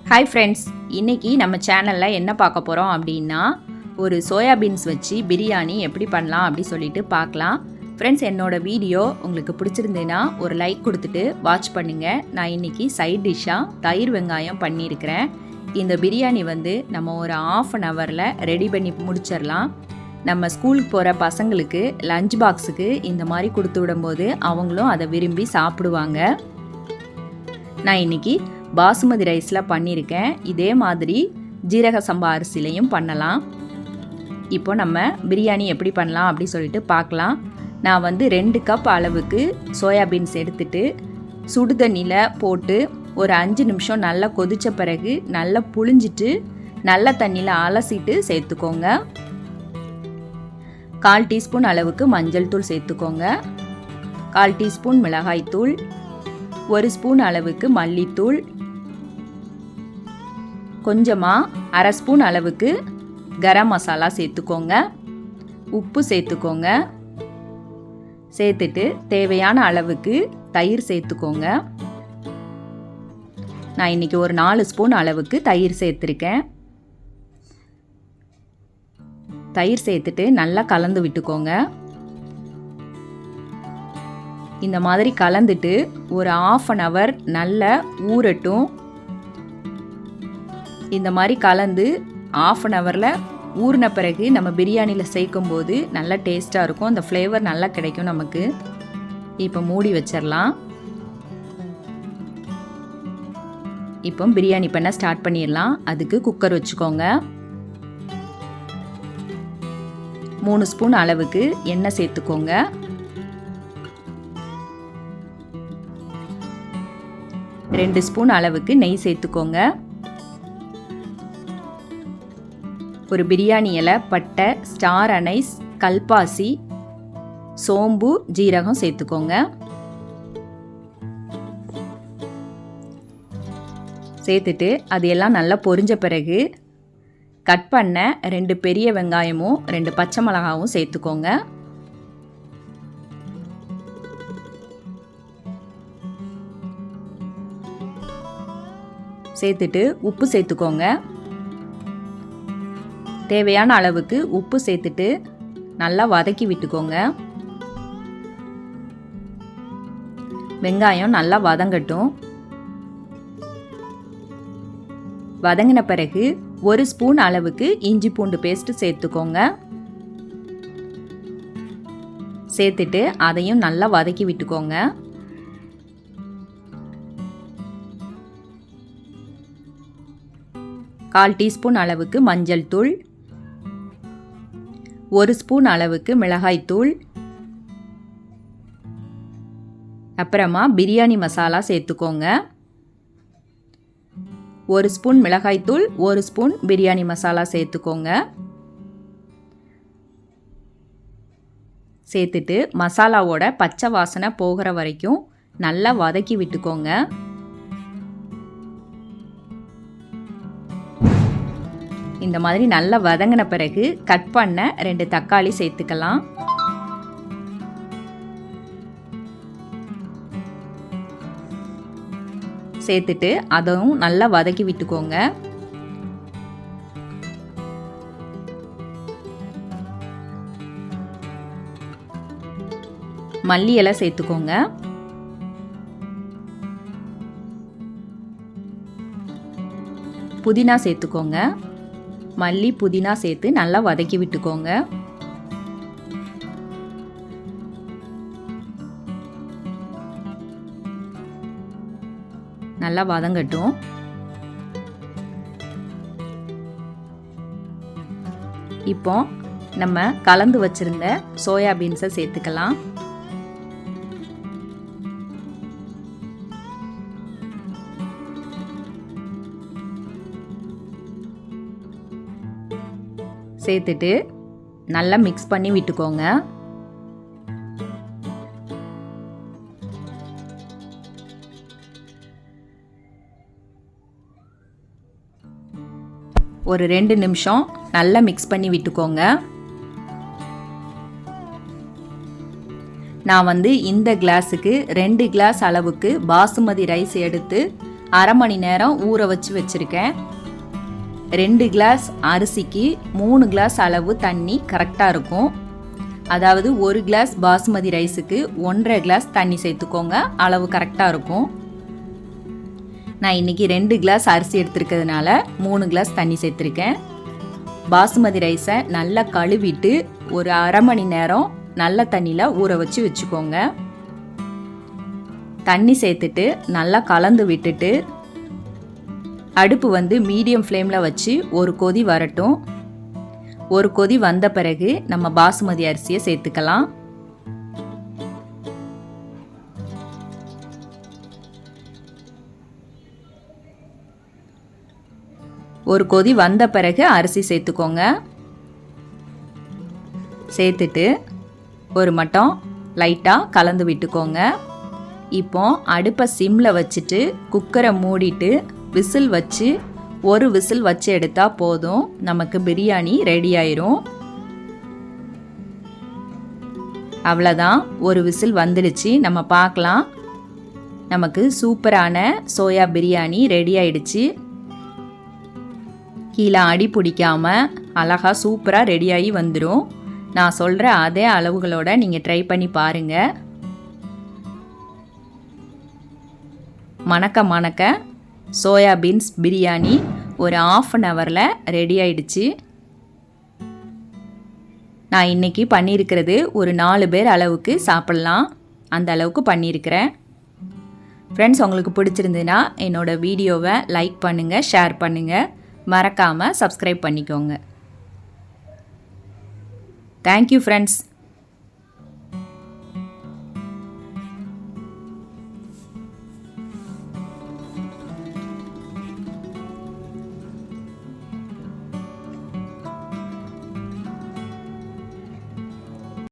Hi friends, இன்றைக்கி நம்ம சேனலில் என்ன பார்க்க போகிறோம் அப்படின்னா ஒரு சோயாபீன்ஸ் வச்சு பிரியாணி எப்படி பண்ணலாம் அப்படி சொல்லிட்டு பார்க்கலாம். ஃப்ரெண்ட்ஸ், என்னோடய வீடியோ உங்களுக்கு பிடிச்சிருந்ததுன்னா ஒரு லைக் கொடுத்துட்டு வாட்ச் பண்ணுங்கள். நான் இன்றைக்கி சைட் டிஷ்ஷாக தயிர் வெங்காயம் பண்ணியிருக்கிறேன். இந்த பிரியாணி நம்ம ஒரு ½ ரெடி பண்ணி முடிச்சிடலாம். நம்ம ஸ்கூலுக்கு போகிற பசங்களுக்கு லஞ்ச் பாக்ஸுக்கு இந்த மாதிரி கொடுத்து விடும்போது அவங்களும் அதை விரும்பி சாப்பிடுவாங்க. நான் இன்றைக்கி பாசுமதி ரைஸில் பண்ணியிருக்கேன். இதே மாதிரி ஜீரக சம்பா அரிசிலையும் பண்ணலாம். இப்போ நம்ம பிரியாணி எப்படி பண்ணலாம் அப்படி சொல்லிட்டு பார்க்கலாம். நான் 2 கப் அளவுக்கு சோயாபீன்ஸ் எடுத்துட்டு சுடு தண்ணியில் போட்டு ஒரு 5 நிமிஷம் நல்லா கொதித்த பிறகு நல்லா புழிஞ்சிட்டு நல்ல தண்ணியில் அலசிட்டு சேர்த்துக்கோங்க. 1/4 டீஸ்பூன் அளவுக்கு மஞ்சள் தூள் சேர்த்துக்கோங்க. 1/4 டீஸ்பூன் மிளகாய் தூள், 1 ஸ்பூன் அளவுக்கு மல்லித்தூள், கொஞ்சமாக 1/2 ஸ்பூன் அளவுக்கு கரம் மசாலா சேர்த்துக்கோங்க. உப்பு சேர்த்துக்கோங்க. சேர்த்துட்டு தேவையான அளவுக்கு தயிர் சேர்த்துக்கோங்க. நான் இன்றைக்கி ஒரு 4 ஸ்பூன் அளவுக்கு தயிர் சேர்த்துருக்கேன். தயிர் சேர்த்துட்டு நல்லா கலந்து விட்டுக்கோங்க. இந்த மாதிரி கலந்துட்டு ஒரு ½ hour நல்லா ஊறட்டும். இந்த மாதிரி கலந்து ½ hourல ஊறின பிறகு நம்ம பிரியாணியில் சேர்க்கும் போது நல்லா டேஸ்ட்டாக இருக்கும். அந்த ஃப்ளேவர் நல்லா கிடைக்கும் நமக்கு. இப்போ மூடி வச்சிடலாம். இப்போ பிரியாணி பண்ண ஸ்டார்ட் பண்ணிடலாம். அதுக்கு குக்கர் வச்சுக்கோங்க. 3 ஸ்பூன் அளவுக்கு எண்ணெய் சேர்த்துக்கோங்க. 2 ஸ்பூன் அளவுக்கு நெய் சேர்த்துக்கோங்க. ஒரு பிரியாணி இலை, பட்டை, ஸ்டார் அனைஸ், கல்பாசி, சோம்பு, ஜீரகம் சேர்த்துக்கோங்க. சேர்த்துட்டு அது எல்லாம் நல்லா பொரிஞ்ச பிறகு கட் பண்ண 2 பெரிய வெங்காயமும் 2 பச்சை மிளகாவும் சேர்த்துக்கோங்க. சேர்த்துட்டு உப்பு சேர்த்துக்கோங்க. தேவையான அளவுக்கு உப்பு சேர்த்துட்டு நல்லா வதக்கி விட்டுக்கோங்க. வெங்காயம் நல்லா வதங்கட்டும். வதங்கின பிறகு 1 ஸ்பூன் அளவுக்கு இஞ்சி பூண்டு பேஸ்ட் சேர்த்துக்கோங்க. சேர்த்துட்டு அதையும் நல்லா வதக்கி விட்டுக்கோங்க. கால் டீஸ்பூன் அளவுக்கு மஞ்சள் தூள், 1 ஸ்பூன் அளவுக்கு மிளகாய் தூள், அப்புறமா பிரியாணி மசாலா சேர்த்துக்கோங்க. 1 ஸ்பூன் மிளகாய் தூள், 1 ஸ்பூன் பிரியாணி மசாலா சேர்த்துக்கோங்க. சேர்த்துட்டு மசாலாவோட பச்சை வாசனை போகிற வரைக்கும் நல்லா வதக்கி விட்டுக்கோங்க. இந்த மாதிரி நல்லா வதங்கின பிறகு கட் பண்ண 2 தக்காளி சேர்த்துக்கலாம். சேர்த்துட்டு அதுவும் நல்லா வதக்கி விட்டுக்கோங்க. மல்லி இலை சேர்த்துக்கோங்க. புதினா சேர்த்துக்கோங்க. மல்லி, புதினா சேர்த்து நல்லா வதக்கி விட்டுக்கோங்க. நல்லா வதங்கட்டும். இப்போ நம்ம கலந்து வச்சிருந்த சோயாபீன்ஸை சேர்த்துக்கலாம். சேர்த்துட்டு நல்லா மிக்ஸ் பண்ணி விட்டுக்கோங்க. ஒரு 2 நிமிஷம் நல்லா மிக்ஸ் பண்ணி விட்டுக்கோங்க. நான் இந்த கிளாஸுக்கு 2 கிளாஸ் அளவுக்கு பாசுமதி ரைஸ் எடுத்து 1/2 மணி நேரம் ஊற வச்சு வச்சுருக்கேன். 2 கிளாஸ் அரிசிக்கு 3 கிளாஸ் அளவு தண்ணி கரெக்டாக இருக்கும். அதாவது 1 கிளாஸ் பாசுமதி ரைஸுக்கு 1.5 கிளாஸ் தண்ணி சேர்த்துக்கோங்க, அளவு கரெக்டாக இருக்கும். நான் இன்றைக்கி 2 கிளாஸ் அரிசி எடுத்துருக்கிறதுனால 3 கிளாஸ் தண்ணி சேர்த்துருக்கேன். பாசுமதி ரைஸை நல்லா கழுவிட்டு ஒரு 1/2 மணி நேரம் நல்ல தண்ணியில் ஊற வச்சு வச்சுக்கோங்க. தண்ணி சேர்த்துட்டு நல்லா கலந்து விட்டுட்டு அடுப்பு வந்து மீடியம் ஃப்ளேமில் வச்சு ஒரு கொதி வரட்டும். ஒரு கொதி வந்த பிறகு நம்ம பாசுமதி அரிசியை சேர்த்துக்கலாம். ஒரு கொதி வந்த பிறகு அரிசி சேர்த்துக்கோங்க. சேர்த்துட்டு ஒரு மட்டம் லைட்டாக கலந்து விட்டுக்கோங்க. இப்போ அடுப்பை சிம்மில் வச்சுட்டு குக்கரை மூடிட்டு விசில் வச்சு ஒரு விசில் வச்சு எடுத்தால் போதும், நமக்கு பிரியாணி ரெடி ஆயிரும். அவ்வளோதான், ஒரு விசில் வந்துடுச்சு. நம்ம பார்க்கலாம். நமக்கு சூப்பரான சோயா பிரியாணி ரெடி ஆயிடுச்சு. கீழே அடி பிடிக்காமல் அழகாக சூப்பராக ரெடியாகி வந்துடும். நான் சொல்கிற அதே அளவுகளோடு நீங்கள் ட்ரை பண்ணி பாருங்கள். மணக்க மணக்க சோயாபீன்ஸ் பிரியாணி ஒரு 1/2 ஹவரில் ரெடி ஆயிடுச்சு. நான் இன்றைக்கி பண்ணியிருக்கிறது ஒரு 4 பேர் அளவுக்கு சாப்பிட்லாம், அந்த அளவுக்கு பண்ணியிருக்கிறேன். ஃப்ரெண்ட்ஸ், உங்களுக்கு பிடிச்சிருந்துன்னா என்னோடய வீடியோவை லைக் பண்ணுங்கள், ஷேர் பண்ணுங்கள், மறக்காமல் சப்ஸ்கிரைப் பண்ணிக்கோங்க. Thank you friends.